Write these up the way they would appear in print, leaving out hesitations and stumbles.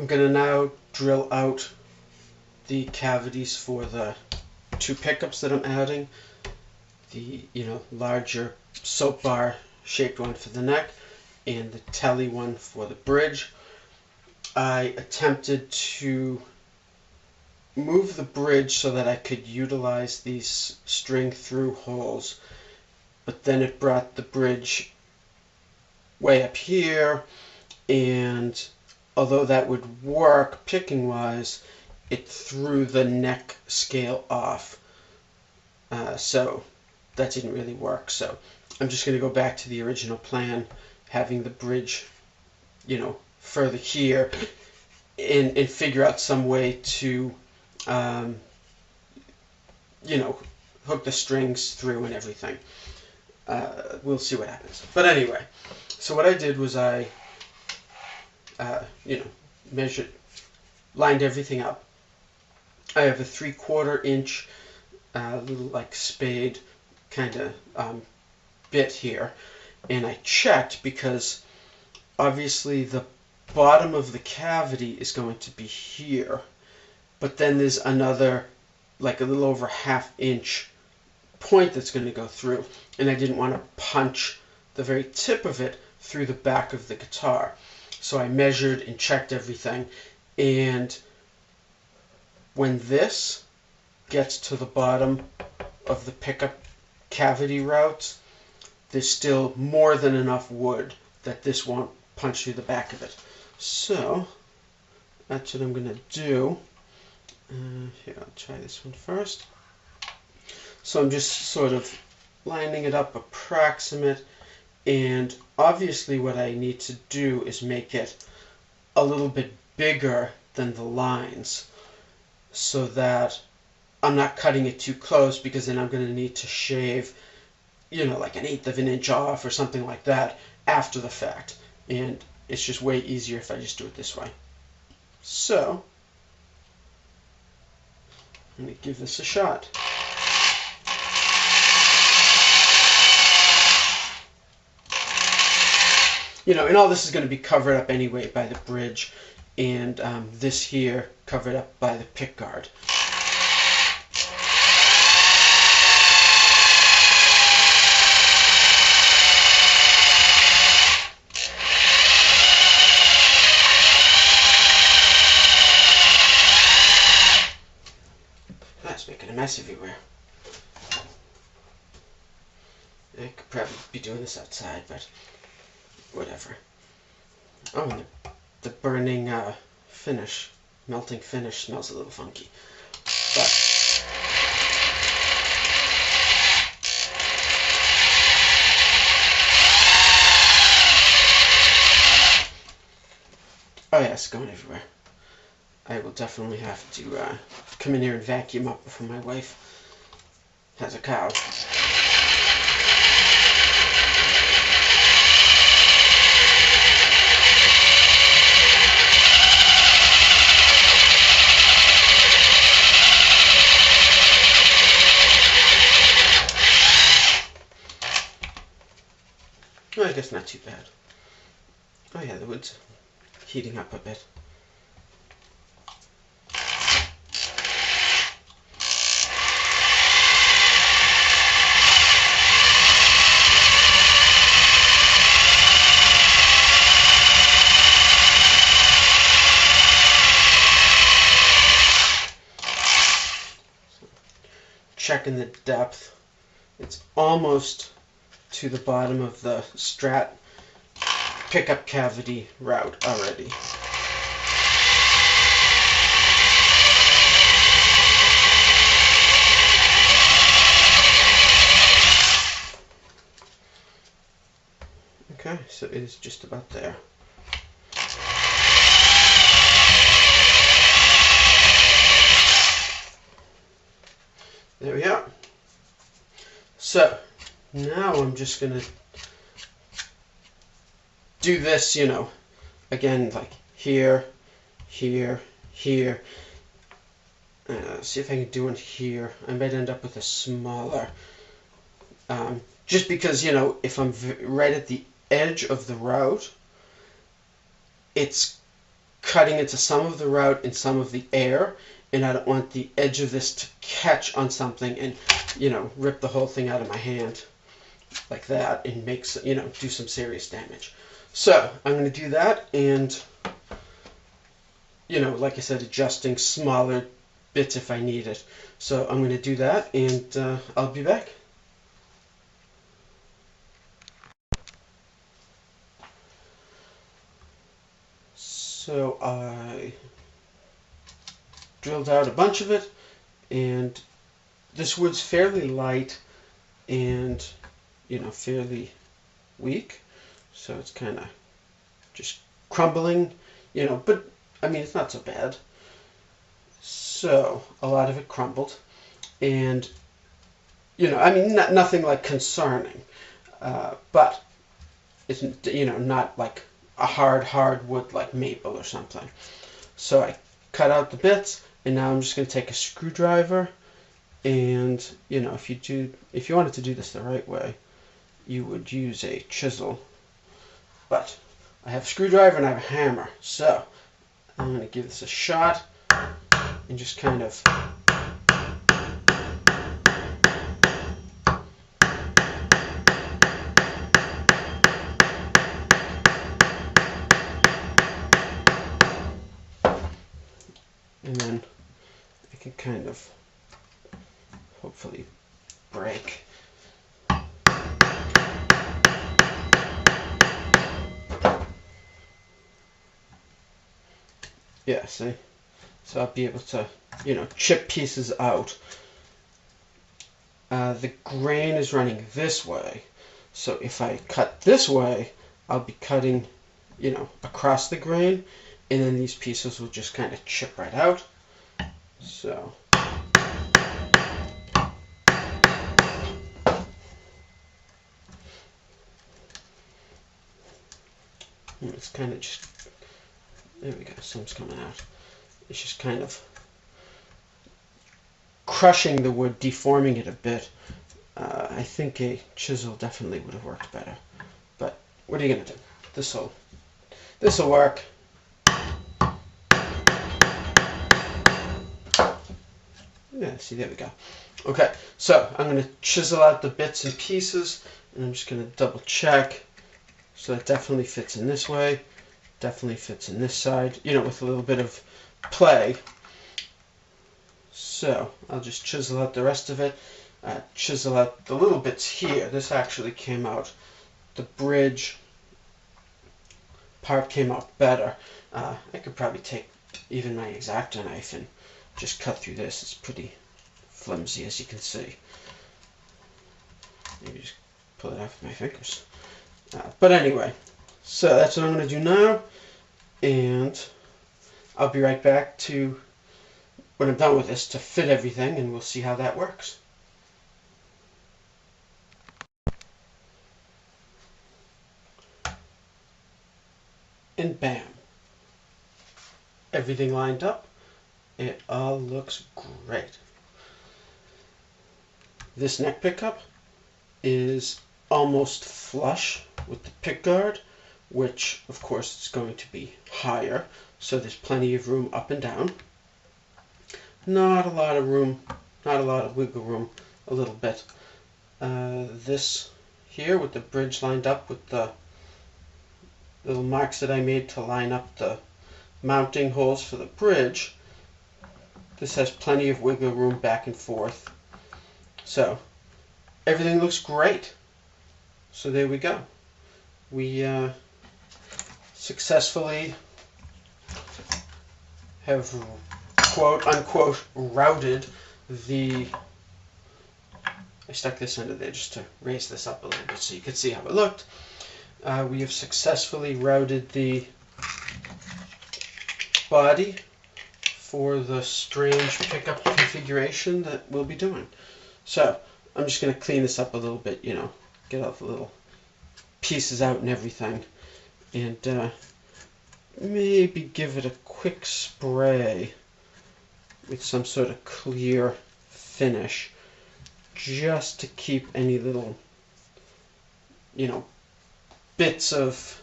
I'm going to now drill out the cavities for the two pickups that I'm adding. The larger soap bar shaped one for the neck and the telly one for the bridge. I attempted to move the bridge so that I could utilize these string through holes, but then it brought the bridge way up here, and although that would work picking wise, it threw the neck scale off, so that didn't really work. So I'm just going to go back to the original plan, having the bridge further here, and figure out some way to hook the strings through and everything. We'll see what happens. But anyway, so what I did was I measured, lined everything up. I have a 3/4 inch little like spade kind of bit here, and I checked because obviously the bottom of the cavity is going to be here, but then there's another like a little over 1/2 inch point that's going to go through, and I didn't want to punch the very tip of it through the back of the guitar. So I measured and checked everything, and when this gets to the bottom of the pickup cavity route, there's still more than enough wood that this won't punch through the back of it. So that's what I'm going to do. Here, I'll try this one first. So I'm just sort of lining it up approximate, and obviously what I need to do is make it a little bit bigger than the lines so that I'm not cutting it too close, because then I'm going to need to shave, like 1/8 of an inch off or something like that after the fact, and it's just way easier if I just do it this way. So I'm going to give this a shot. And all this is going to be covered up anyway by the bridge, and this here covered up by the pick guard. That's making a mess everywhere. I could probably be doing this outside, but whatever. Oh, and the burning finish, melting finish smells a little funky. But oh yeah, it's going everywhere. I will definitely have to come in here and vacuum up before my wife has a cow. Well, I guess not too bad. Oh yeah, the wood's heating up a bit. Checking the depth. It's almost to the bottom of the Strat pickup cavity route already. Okay, so it is just about there. There we are. So now I'm just going to do this, again, like here, here, here. See if I can do it here. I might end up with a smaller, just because, if I'm right at the edge of the route, it's cutting into some of the route and some of the air, and I don't want the edge of this to catch on something and, rip the whole thing out of my hand like that and make, do some serious damage. So I'm going to do that, and, like I said, adjusting smaller bits if I need it. So I'm going to do that, and I'll be back. So I drilled out a bunch of it, and this wood's fairly light and, fairly weak. So it's kind of just crumbling, but I mean, it's not so bad. So a lot of it crumbled, and, I mean, nothing like concerning, but it's, not like a hard wood like maple or something. So I cut out the bits, and now I'm just going to take a screwdriver, and, if you wanted to do this the right way, you would use a chisel. But I have a screwdriver and I have a hammer, so I'm going to give this a shot and just kind of and then I can kind of hopefully break. Yeah, see? So I'll be able to, chip pieces out. The grain is running this way, so if I cut this way, I'll be cutting, across the grain, and then these pieces will just kind of chip right out. So it's kind of just, there we go, some's coming out. It's just kind of crushing the wood, deforming it a bit. I think a chisel definitely would have worked better, but what are you gonna do? This'll work. Yeah, see, there we go. Okay, so I'm going to chisel out the bits and pieces, and I'm just going to double check. So that definitely fits in this way, definitely fits in this side, with a little bit of play. So I'll just chisel out the rest of it, chisel out the little bits here. This actually came out, the bridge part came out better. I could probably take even my X-Acto knife and just cut through this. It's pretty flimsy, as you can see. Maybe just pull it off with my fingers. But anyway, so that's what I'm going to do now, and I'll be right back to when I'm done with this to fit everything, and we'll see how that works. And bam, everything lined up. It all looks great. This neck pickup is almost flush with the pick guard, which of course is going to be higher, so there's plenty of room up and down. Not a lot of room, not a lot of wiggle room, a little bit. This here with the bridge lined up with the little marks that I made to line up the mounting holes for the bridge, this has plenty of wiggle room back and forth. So everything looks great. So there we go. We successfully have quote unquote routed the, I stuck this under there just to raise this up a little bit so you could see how it looked. We have successfully routed the body for the strange pickup configuration that we'll be doing. So I'm just going to clean this up a little bit, get all the little pieces out and everything, and maybe give it a quick spray with some sort of clear finish, just to keep any little, bits of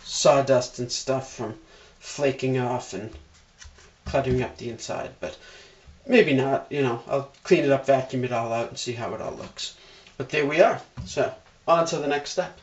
sawdust and stuff from flaking off and cluttering up the inside, but maybe not, you know, I'll clean it up, vacuum it all out, and see how it all looks. But there we are. So, on to the next step.